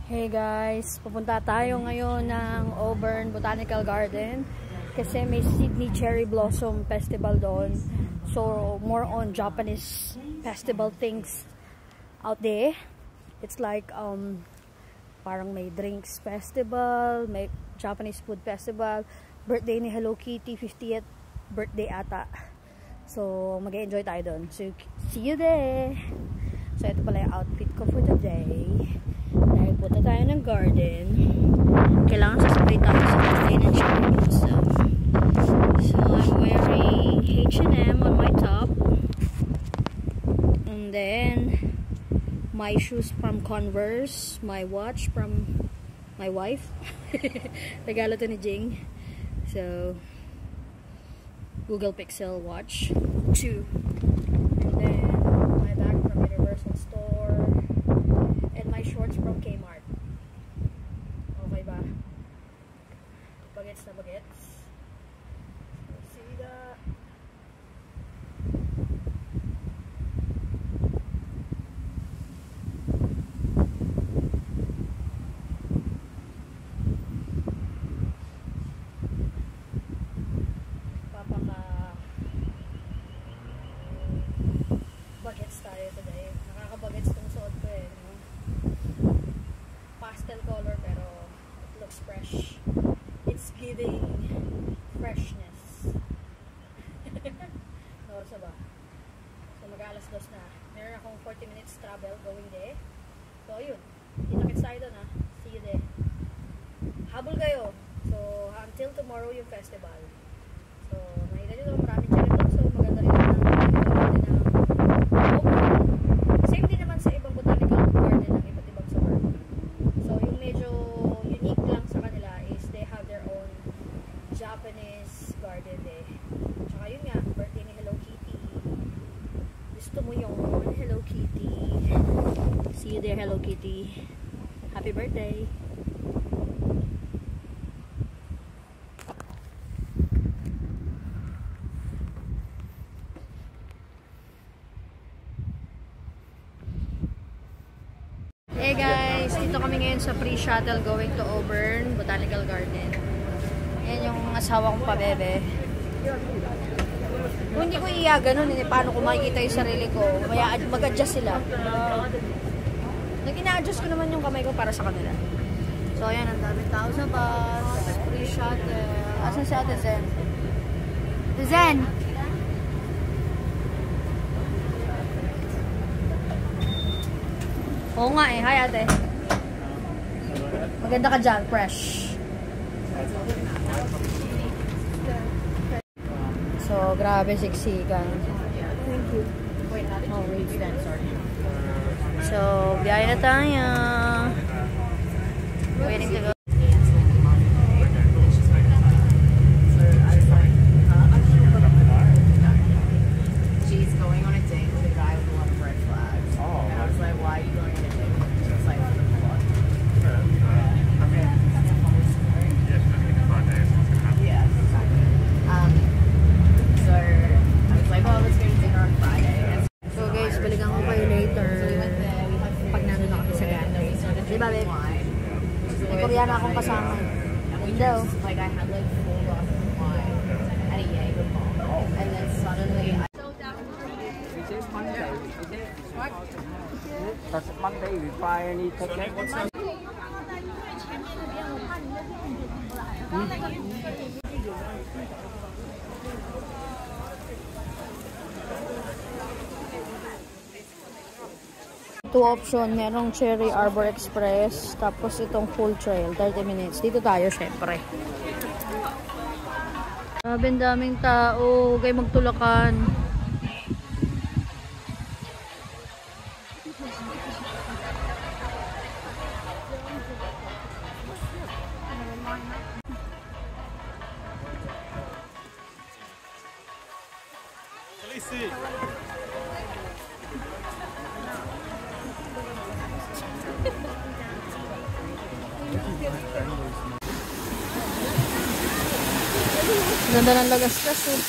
Hey guys, pupunta tayo ngayon ng Auburn Botanical Garden kasi may Sydney Cherry Blossom Festival doon. So, more on Japanese festival things out there. It's like parang may drinks festival, may Japanese food festival, birthday ni Hello Kitty, 50th birthday ata. So, mag-enjoy tayo doon. So, see you there! So, ito pala yung outfit ko for today. Dahil punta tayo ng garden, kailangan sasabay tayo sa campaign and shopping stuff. So, I'm wearing H&M on my top. And then, my shoes from Converse. My watch from my wife. Regalo to ni Jing. So, Google Pixel watch 2. And then, my bag from Universal Store. And my shorts from Kmart. Okay ba? Bagets na bagets. So, see that? Bagets tayo today. Nakakabagets tong suot ko eh. No? Pastel color pero it looks fresh. It's giving freshness. Norsa ba? So mag-alas 2 na. Meron akong 40 minutes travel going there. So yun. Kita-kits tayo doon ha. See you there. Habol kayo. So until tomorrow yung festival. So nakita nyo doon maraming cherry doon. So maganda rin naman. Same din naman sa ibang botanical garden ng iba't ibang suburb. So, yung medyo unique lang sa kanila is they have their own Japanese garden eh. Tsaka yun nga, birthday ni Hello Kitty. Gusto mo yung Hello Kitty. See you there, Hello Kitty. Happy birthday! Hey guys, dito kami ngayon sa free shuttle going to Auburn Botanical Garden. Yan yung asawa kong pabebe. Kung hindi ko ganun, paano ko makikita yung sarili ko? Mag-adjust sila. Nag-ina-adjust ko naman yung kamay ko para sa kanila. So ayan, ang daming tao sa bus. Free shuttle. Asan si Ate Zen? Zen! Oo nga eh. Hi ate. Maganda ka dyan. Fresh. So, grabe siksikan. Thank you. Oh, wait. Sorry. So, biyahe na tayo. Waiting to go. Diba, babe? May Koreana akong kasama. Daw. Like, I had like full glass of wine at a Jaeger bomb. And then suddenly I... Is it Monday? Is it? What? Does Monday require any tickets? Two option, merong Cherry Arbor Express, tapos itong Full Trail, 30 minutes. Dito tayo, syempre. Grabe, daming tao. Huwag kayo magtulakan. Ganda ng lagas-gas eh.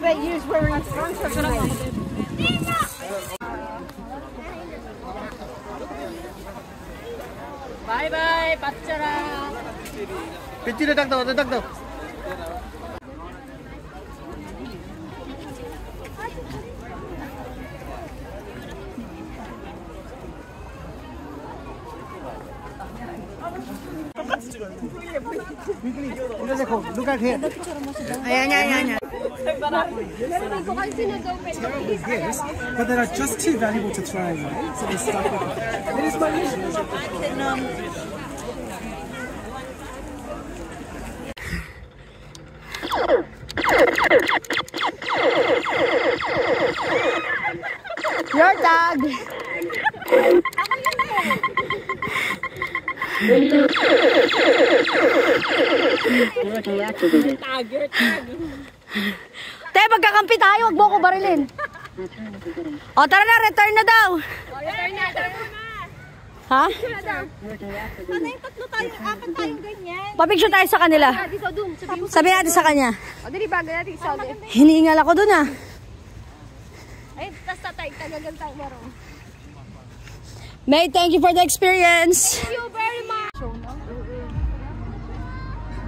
Wait, here's where we're from. Bye bye, Pachara. Picture tak daw. Ito देखो, look at here. Ayan. Yes, but they are just too valuable to throw away, so they're stuck with it. It is my mission. Your tag. Te, magkakampi tayo. Huwag mo ko barilin. O, tara na. Return na daw. Return na. Ha? Ano yung tatlo tayong, apat tayong ganyan? Papicture tayo sa kanila. Dito, dun. Sabi natin sa kanya. O, dali bago natin isa ulit. Hiniingal ako dun ah. Ay, tas tatay, tagagan tayo marong. May, thank you for the experience. Thank you very much. Show na?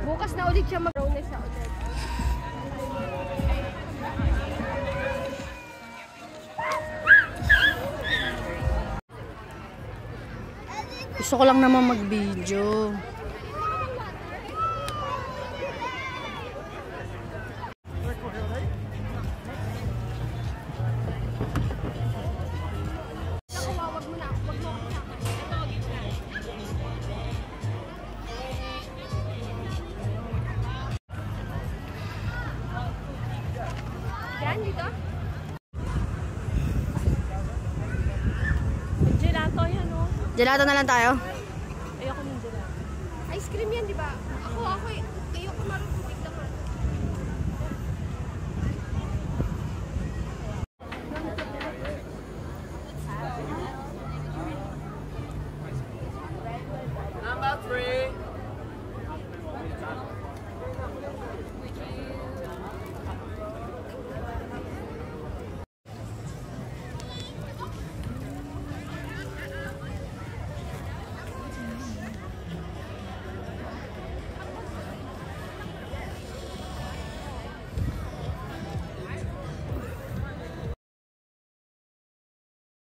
Bukas na ulit siya mag-rowness sa ulit. Gusto ko lang naman mag-video. Yan, dito? Gelato na lang tayo. Ice cream yan, di ba? Ako, ayoko marunong